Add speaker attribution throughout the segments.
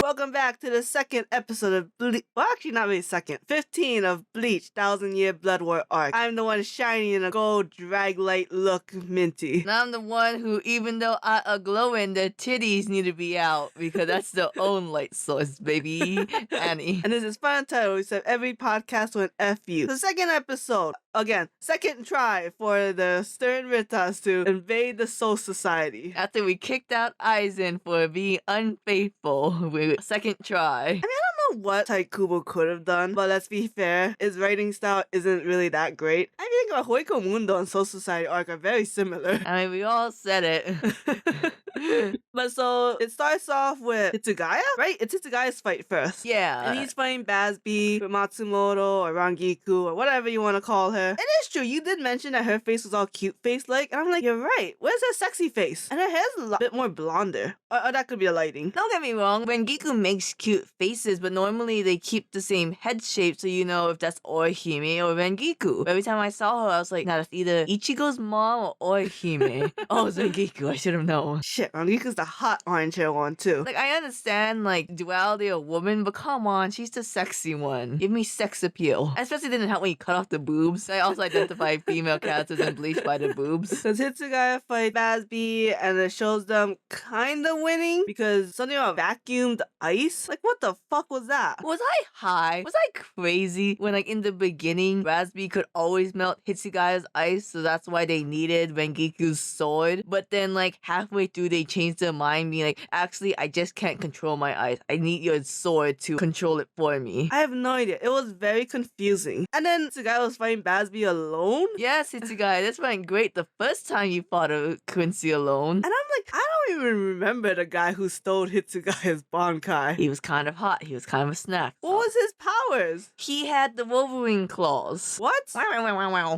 Speaker 1: Welcome back to the second episode of Bleach. Well, actually, not really second. 15 of Bleach 1000-Year Blood War arc. I'm the one shiny in a gold drag light look minty.
Speaker 2: And I'm the one who, even though I are glowing, the titties need to be out because that's their own light source, baby. Annie.
Speaker 1: And this is FunUntitled. We said every podcast went F you. The second episode. Again, second try for the Storenvy to invade the Soul Society.
Speaker 2: After we kicked out Aizen for being unfaithful, second try.
Speaker 1: I mean, I don't know what Taikubo could have done, but let's be fair, his writing style isn't really that great. I think about Hoiko Mundo and Soul Society arc are very similar.
Speaker 2: I mean, we all said it.
Speaker 1: But so, it starts off with Hitsugaya, right? It's Hitsugaya's fight first.
Speaker 2: Yeah.
Speaker 1: And he's fighting Basby, with Matsumoto, or Rangiku, or whatever you want to call her. It is true, you did mention that her face was all cute face-like, and I'm like, you're right. Where's her sexy face? And her hair's a bit more blonder. Or that could be a lighting.
Speaker 2: Don't get me wrong, Rangiku makes cute faces, but normally they keep the same head shape so you know if that's Orihime or Rangiku. Every time I saw her, I was like, nah, that's either Ichigo's mom or Orihime. Oh, it's Rangiku, I should have known.
Speaker 1: Shit, Rangiku's the hot orange hair one too.
Speaker 2: Like, I understand, like, duality of woman, but come on, she's the sexy one. Give me sex appeal. Especially didn't help when you cut off the boobs. I also identify female characters in Bleach by the boobs.
Speaker 1: Because Hitsugaya fight Basby, and it shows them kind of winning because something about vacuumed ice? Like, what the fuck was that?
Speaker 2: Was I high? Was I crazy when, like, in the beginning, Basby could always melt Hitsugaya's ice, so that's why they needed Rangiku's sword? But then, like, halfway through, they changed their mind, being like, actually, I just can't control my ice. I need your sword to control it for me.
Speaker 1: I have no idea. It was very confusing. And then Hitsugaya was fighting Basby alone?
Speaker 2: Yes, Hitsugaya, that's went great the first time you fought a Quincy alone.
Speaker 1: And I'm like, I don't even remember the guy who stole Hitsugaya's Bankai.
Speaker 2: He was kind of hot. He was kind of a snack.
Speaker 1: What was his powers?
Speaker 2: He had the Wolverine claws.
Speaker 1: What?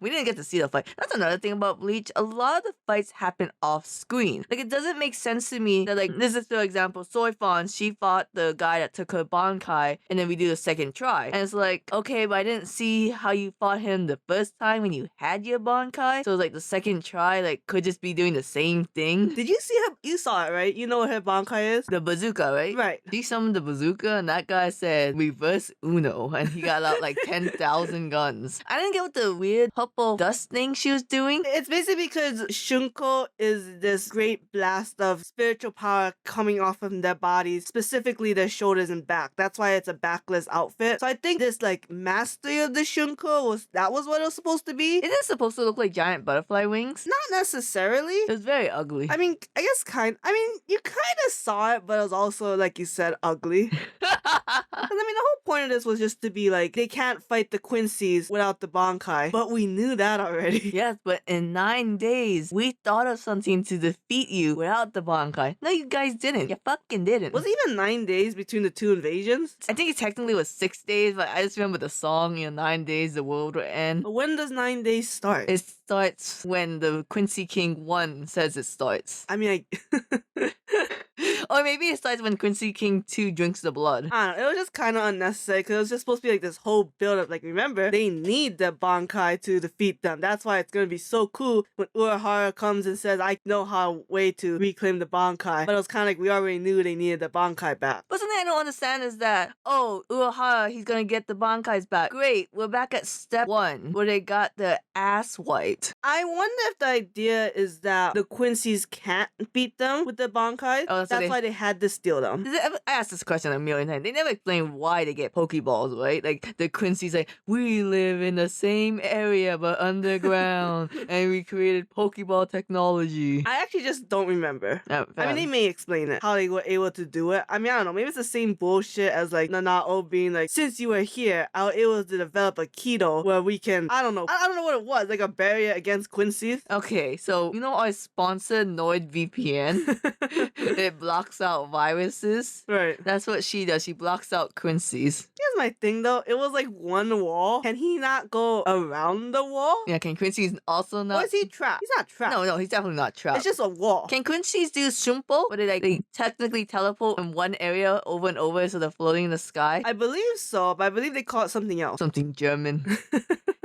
Speaker 2: We didn't get to see the fight. That's another thing about Bleach. A lot of the fights happen off screen. Like, it doesn't make sense to me that, like, this is, for example, Soi Fon, she fought the guy that took her Bankai, and then we do the second try. And it's like, okay, but I didn't see how you fought him the first time when you had your Bankai. So, like, the second try, like, could just be doing the same thing.
Speaker 1: Did you see her? You saw it, right? You know what her Bankai is?
Speaker 2: The bazooka, right?
Speaker 1: Right.
Speaker 2: She summoned the bazooka, and that guy said, reverse Uno, and he got out, like, 10,000 guns. I didn't get what the weird purple dust thing she was doing.
Speaker 1: It's basically because Shunko is this great blast of spiritual power coming off of their bodies, specifically their shoulders and back. That's why it's a backless outfit. So I think this, like, mastery of the Shunko was what it was supposed to be.
Speaker 2: Is it supposed to look like giant butterfly wings?
Speaker 1: Not necessarily.
Speaker 2: It was very ugly.
Speaker 1: I mean, I guess you kind of saw it, but it was also, like you said, ugly. And I mean, the whole point of this was just to be like, they can't fight the Quincy's without the Bankai. But we knew that already.
Speaker 2: Yes, but in 9 days, we thought of something to defeat you without the Bankai. No, you guys didn't. You fucking didn't.
Speaker 1: Was it even 9 days between the two invasions?
Speaker 2: I think it technically was 6 days, but I just remember the song, 9 days, the world will end.
Speaker 1: But when does 9 days start?
Speaker 2: It starts when the Quincy King 1 says it starts.
Speaker 1: I mean,
Speaker 2: Or maybe it starts when Quincy King 2 drinks the blood.
Speaker 1: I don't know, it was just kind of unnecessary because it was just supposed to be like this whole build-up. Like, remember, they need the Bankai to defeat them. That's why it's going to be so cool when Urahara comes and says, I know how way to reclaim the Bankai. But it was kind of like we already knew they needed the Bankai back.
Speaker 2: But something I don't understand is that, oh, Urahara, he's gonna get the Bankais back. Great, we're back at step 1, where they got the ass wiped.
Speaker 1: I wonder if the idea is that the Quincy's can't beat them with the Bankai.
Speaker 2: Oh, so
Speaker 1: that's why they had to steal them.
Speaker 2: I asked this question a million times. They never explain why they get Pokeballs, right? Like, the Quincy's like, we live in the same area but underground, and we created Pokeball technology.
Speaker 1: I actually just don't remember. I mean, they may explain it, how they were able to do it. I mean, I don't know, maybe it's the same bullshit as like Nanao being like, since you were here, I was able to develop a keto where we can, I don't know what it was, like a barrier against Quincy's.
Speaker 2: Okay, so you know our sponsor NordVPN? It blocks out viruses.
Speaker 1: Right.
Speaker 2: That's what she does. She blocks out Quincy's.
Speaker 1: Yes, Here's my thing though. It was like one wall. Can he not go around the wall?
Speaker 2: Yeah, can Quincy's also
Speaker 1: Or
Speaker 2: not...
Speaker 1: is he trapped? He's not trapped.
Speaker 2: No, he's definitely not trapped.
Speaker 1: It's just a wall.
Speaker 2: Can Quincy's do Shumpo, where they technically teleport in one area over and over so they're floating in the sky?
Speaker 1: I believe so, but I believe they call it something else.
Speaker 2: Something German.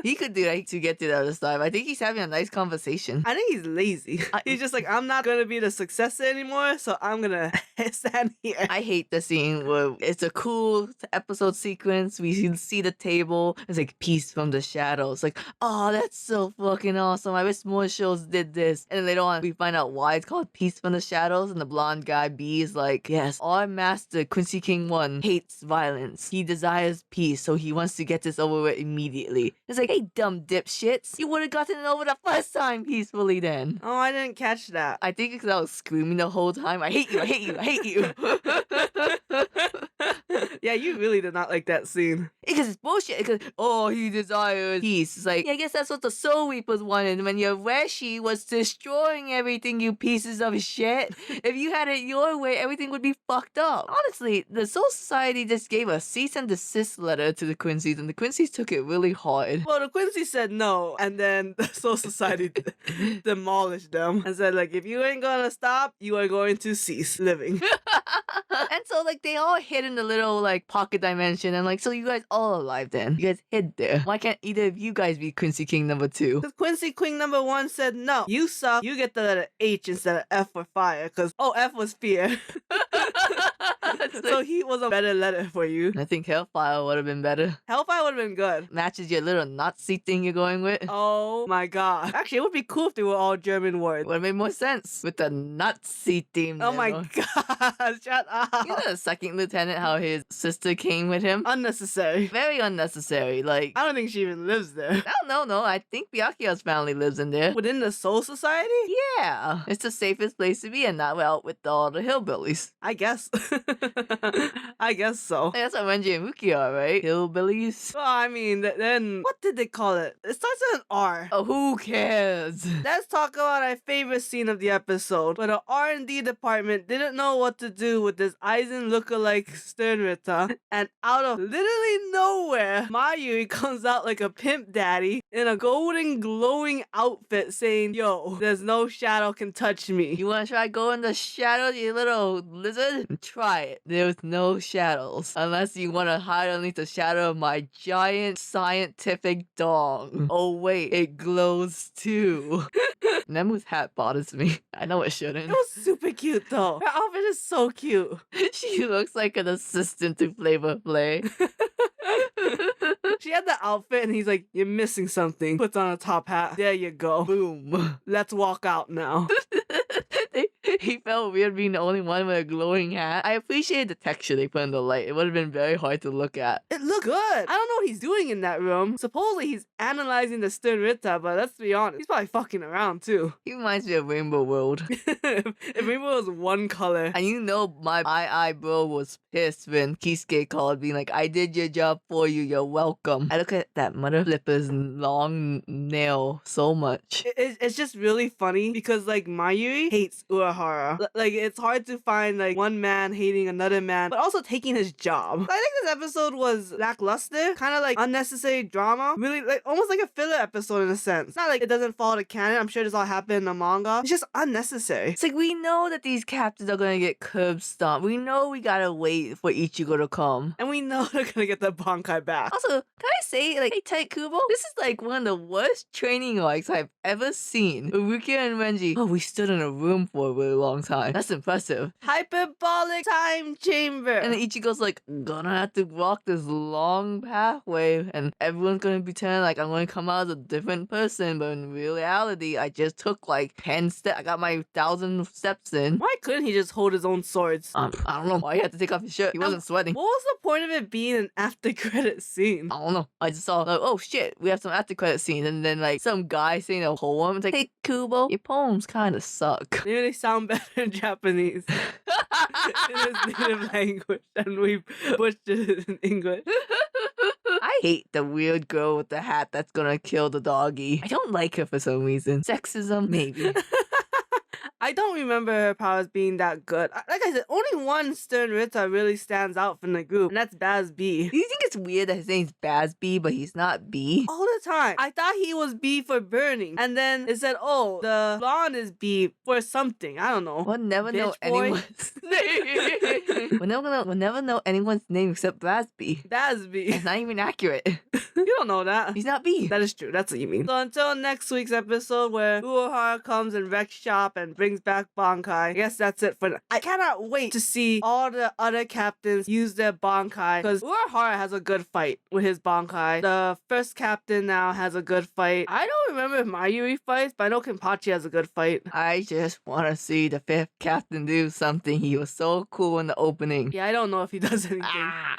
Speaker 2: He could do that to get to the other side. I think he's having a nice conversation.
Speaker 1: I think he's lazy. He's just like, I'm not gonna be the successor anymore, so I'm gonna stand here.
Speaker 2: I hate the scene where it's a cool episode sequence. We see the table. It's like peace from the shadows. Like, oh, that's so fucking awesome. I wish more shows did this. And then later on, we find out why it's called Peace from the Shadows. And the blonde guy B is like, yes, our master Quincy King 1 hates violence. He desires peace, so he wants to get this over with immediately. It's like, hey, dumb dipshits. You would have gotten it over the first time peacefully then.
Speaker 1: Oh, I didn't catch that.
Speaker 2: I think because I was screaming the whole time. I hate you, I hate you, I hate you.
Speaker 1: Yeah, you really did not like that scene.
Speaker 2: Because it's bullshit. Because, oh, he desires peace. It's like, yeah, I guess that's what the Soul Reapers wanted when your Reshi was destroying everything, you pieces of shit. If you had it your way, everything would be fucked up. Honestly, the Soul Society just gave a cease and desist letter to the Quincy's, and the Quincy's took it really hard.
Speaker 1: Well, the Quincy said no, and then the Soul Society demolished them and said, like, if you ain't gonna stop, you are going to cease living.
Speaker 2: And so, like, they all hid in the little, like, pocket dimension, and, like, so you guys all alive then. You guys hid there. Why can't either of you guys be Quincy King number 2?
Speaker 1: Because Quincy King number 1 said, no, you suck, you get the letter H instead of F for fire, because, oh, F was fear. So he was a better letter for you.
Speaker 2: I think Hellfire would have been better.
Speaker 1: Hellfire would have been good.
Speaker 2: Matches your little Nazi thing you're going with.
Speaker 1: Oh my god. Actually, it would be cool if they were all German words.
Speaker 2: Would have made more sense with the Nazi theme.
Speaker 1: Oh my god, shut up.
Speaker 2: You know the second lieutenant, how his sister came with him?
Speaker 1: Unnecessary.
Speaker 2: Very unnecessary. Like,
Speaker 1: I don't think she even lives there.
Speaker 2: no. I think Byakuya's family lives in there.
Speaker 1: Within the Soul Society?
Speaker 2: Yeah. It's the safest place to be and not out with all the hillbillies.
Speaker 1: I guess. I guess so.
Speaker 2: That's what Renji and Muki are, right? Hillbillies.
Speaker 1: Well, I mean, then what did they call it? It starts with an R.
Speaker 2: Oh, who cares?
Speaker 1: Let's talk about our favorite scene of the episode, where the R&D department didn't know what to do with this Aizen lookalike Storenvy, and out of literally nowhere, Mayuri comes out like a pimp daddy in a golden glowing outfit saying, yo, there's no shadow can touch me.
Speaker 2: You wanna try go in the shadows, you little lizard? Try it. There's no shadows. Unless you wanna hide underneath the shadow of my giant scientific dog. Oh wait, it glows too. Nemu's hat bothers me. I know it shouldn't.
Speaker 1: It was super cute though. Her outfit is so cute.
Speaker 2: She looks like an assistant to Flavor Flay.
Speaker 1: She had the outfit and he's like, you're missing something. Puts on a top hat. There you go. Boom. Let's walk out now.
Speaker 2: He felt weird being the only one with a glowing hat. I appreciate the texture they put in the light. It would have been very hard to look at.
Speaker 1: It looked good. I don't know what he's doing in that room. Supposedly he's analyzing the Storenvy, but let's be honest, he's probably fucking around too.
Speaker 2: He reminds me of Rainbow World.
Speaker 1: If Rainbow was one color.
Speaker 2: And you know my eye bro was pissed when Kisuke called being like, I did your job for you, you're welcome. I look at that mother flipper's long nail so much.
Speaker 1: It's just really funny because like Mayuri hates Urahara. Like it's hard to find like one man hating another man, but also taking his job. I think this episode was lackluster, kind of like unnecessary drama. Really, like almost like a filler episode in a sense. It's not like it doesn't follow the canon. I'm sure this all happened in the manga. It's just unnecessary.
Speaker 2: It's like we know that these captains are gonna get curb stomped. We know we gotta wait for Ichigo to come.
Speaker 1: And we know they're gonna get the Bankai back.
Speaker 2: Also, can I say, like, hey, Tight Kubo, this is like one of the worst training arcs I've ever seen. Rukia and Renji, oh, we stood in a room for a really long time. That's impressive.
Speaker 1: Hyperbolic time chamber.
Speaker 2: And then Ichigo's like, gonna have to walk this long pathway, and everyone's gonna pretend like I'm gonna come out as a different person, but in reality, I just took like 10 steps. I got my 1,000 steps in.
Speaker 1: Why couldn't he just hold his own swords?
Speaker 2: I don't know why he had to take off his shirt. He wasn't sweating.
Speaker 1: What was the point of it being an after credit scene?
Speaker 2: I don't know. I just saw like, oh shit, we have some after credit scenes, and then like some guy saying a poem. It's like, hey Kubo, your poems kind of suck.
Speaker 1: Maybe they sound better in Japanese. In his native language, and we pushed it in English.
Speaker 2: I hate the weird girl with the hat that's gonna kill the doggy. I don't like her for some reason. Sexism? Maybe.
Speaker 1: I don't remember her powers being that good. Like I said, only one Stern Ritter really stands out from the group, and that's Baz B.
Speaker 2: Do you think it's weird that his name's Bazby, but he's not B?
Speaker 1: All the time. I thought he was B for burning, and then it said, oh, the blonde is B for something. I don't know.
Speaker 2: We'll never know
Speaker 1: Bitch boy.
Speaker 2: anyone's name. We'll never know anyone's name except Bazby.
Speaker 1: Baz B.
Speaker 2: It's not even accurate.
Speaker 1: You don't know that.
Speaker 2: He's not B.
Speaker 1: That is true. That's what you mean. So until next week's episode where Uehara comes and wrecks shop and brings back Bankai, I guess that's it for now. I cannot wait to see all the other captains use their Bankai because Uehara has a good fight with his Bankai. The first captain now has a good fight. I don't remember if Mayuri fights, but I know Kenpachi has a good fight.
Speaker 2: I just want to see the 5th captain do something. He was so cool in the opening.
Speaker 1: Yeah, I don't know if he does anything.
Speaker 2: Ah.